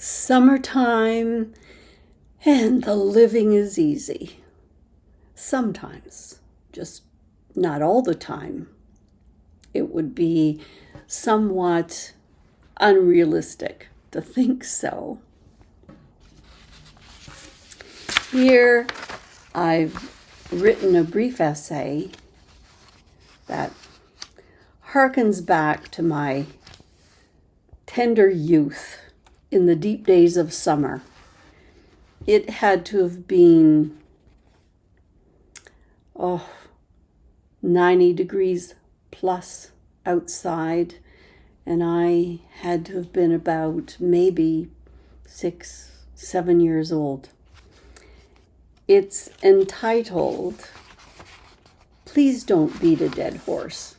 Summertime, and the living is easy. Sometimes, just not all the time. It would be somewhat unrealistic to think so. Here, I've written a brief essay that harkens back to my tender youth in the deep days of summer. It had to have been 90 degrees plus outside, and I had to have been about maybe 6-7 years old. It's entitled, "Please Don't Beat a Dead Horse."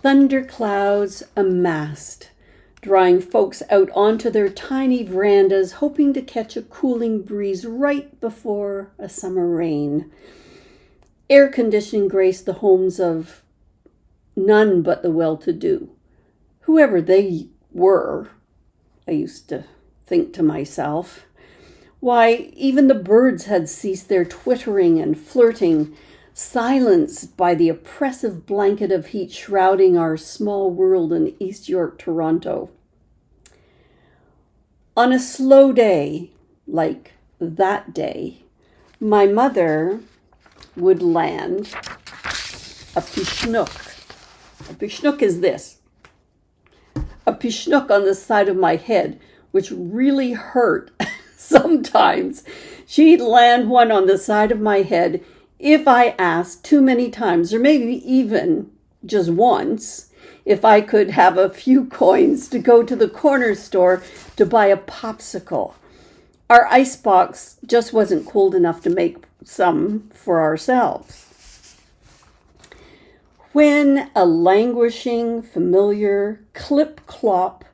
Thunderclouds amassed, drawing folks out onto their tiny verandas, hoping to catch a cooling breeze right before a summer rain. Air conditioning graced the homes of none but the well-to-do. Whoever they were, I used to think to myself. Why, even the birds had ceased their twittering and flirting, silenced by the oppressive blanket of heat shrouding our small world in East York, Toronto. On a slow day, like that day, my mother would land a pishnook. A pishnook is this. A pishnook on the side of my head, which really hurt sometimes. She'd land one on the side of my head if I asked too many times, or maybe even just once, if I could have a few coins to go to the corner store to buy a popsicle. Our icebox just wasn't cold enough to make some for ourselves. When a languishing, familiar clip-clop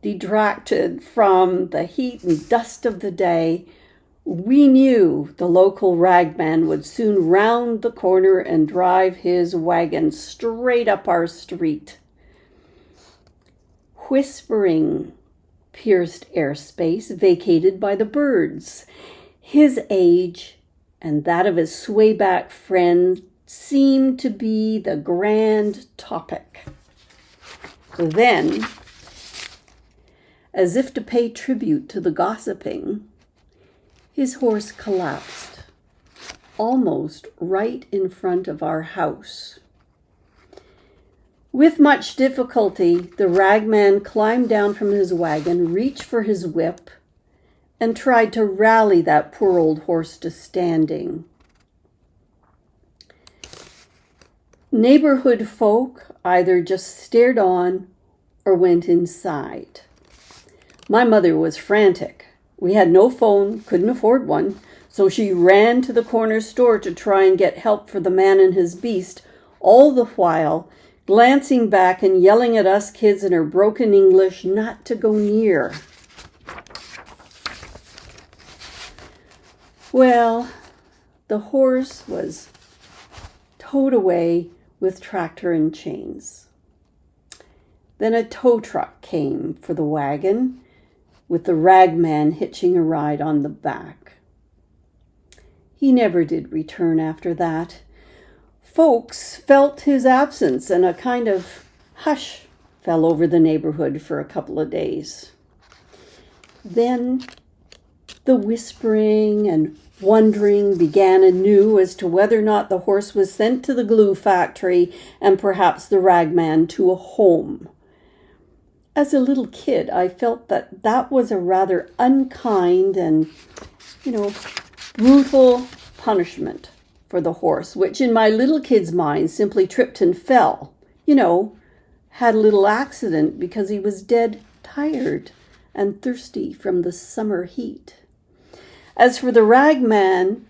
detracted from the heat and dust of the day, we knew the local ragman would soon round the corner and drive his wagon straight up our street. Whispering pierced airspace vacated by the birds. His age and that of his swayback friend seemed to be the grand topic. Then, as if to pay tribute to the gossiping, his horse collapsed, almost right in front of our house. With much difficulty, the ragman climbed down from his wagon, reached for his whip, and tried to rally that poor old horse to standing. Neighborhood folk either just stared on or went inside. My mother was frantic. We had no phone, couldn't afford one, so she ran to the corner store to try and get help for the man and his beast, all the while glancing back and yelling at us kids in her broken English not to go near. Well, the horse was towed away with tractor and chains. Then a tow truck came for the wagon, with the ragman hitching a ride on the back. He never did return after that. Folks felt his absence, and a kind of hush fell over the neighborhood for a couple of days. Then the whispering and wondering began anew as to whether or not the horse was sent to the glue factory and perhaps the ragman to a home. As a little kid, I felt that was a rather unkind and, brutal punishment for the horse, which in my little kid's mind simply tripped and fell, had a little accident because he was dead tired and thirsty from the summer heat. As for the ragman,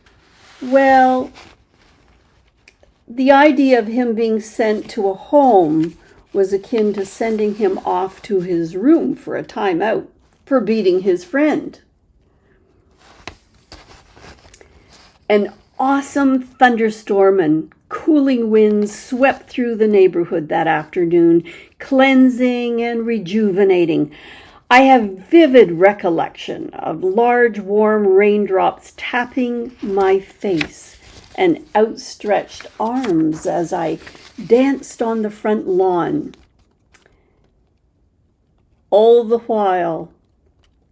well, the idea of him being sent to a home was akin to sending him off to his room for a time out for beating his friend. An awesome thunderstorm and cooling winds swept through the neighborhood that afternoon, cleansing and rejuvenating. I have vivid recollection of large warm raindrops tapping my face and outstretched arms as I danced on the front lawn. All the while,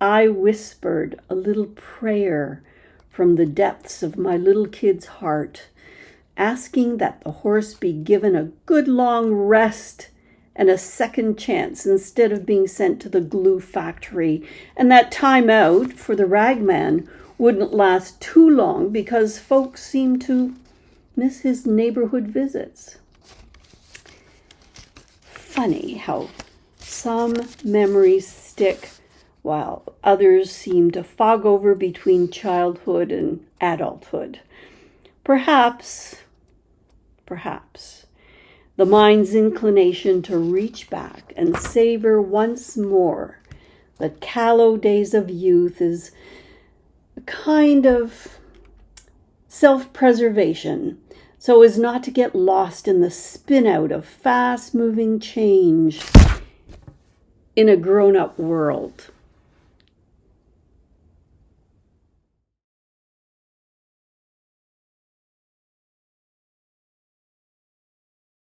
I whispered a little prayer from the depths of my little kid's heart, asking that the horse be given a good long rest and a second chance instead of being sent to the glue factory, and that time out for the ragman wouldn't last too long because folks seemed to miss his neighborhood visits. Funny how some memories stick while others seem to fog over between childhood and adulthood. Perhaps, the mind's inclination to reach back and savor once more the callow days of youth is a kind of self-preservation so as not to get lost in the spin-out of fast-moving change in a grown-up world.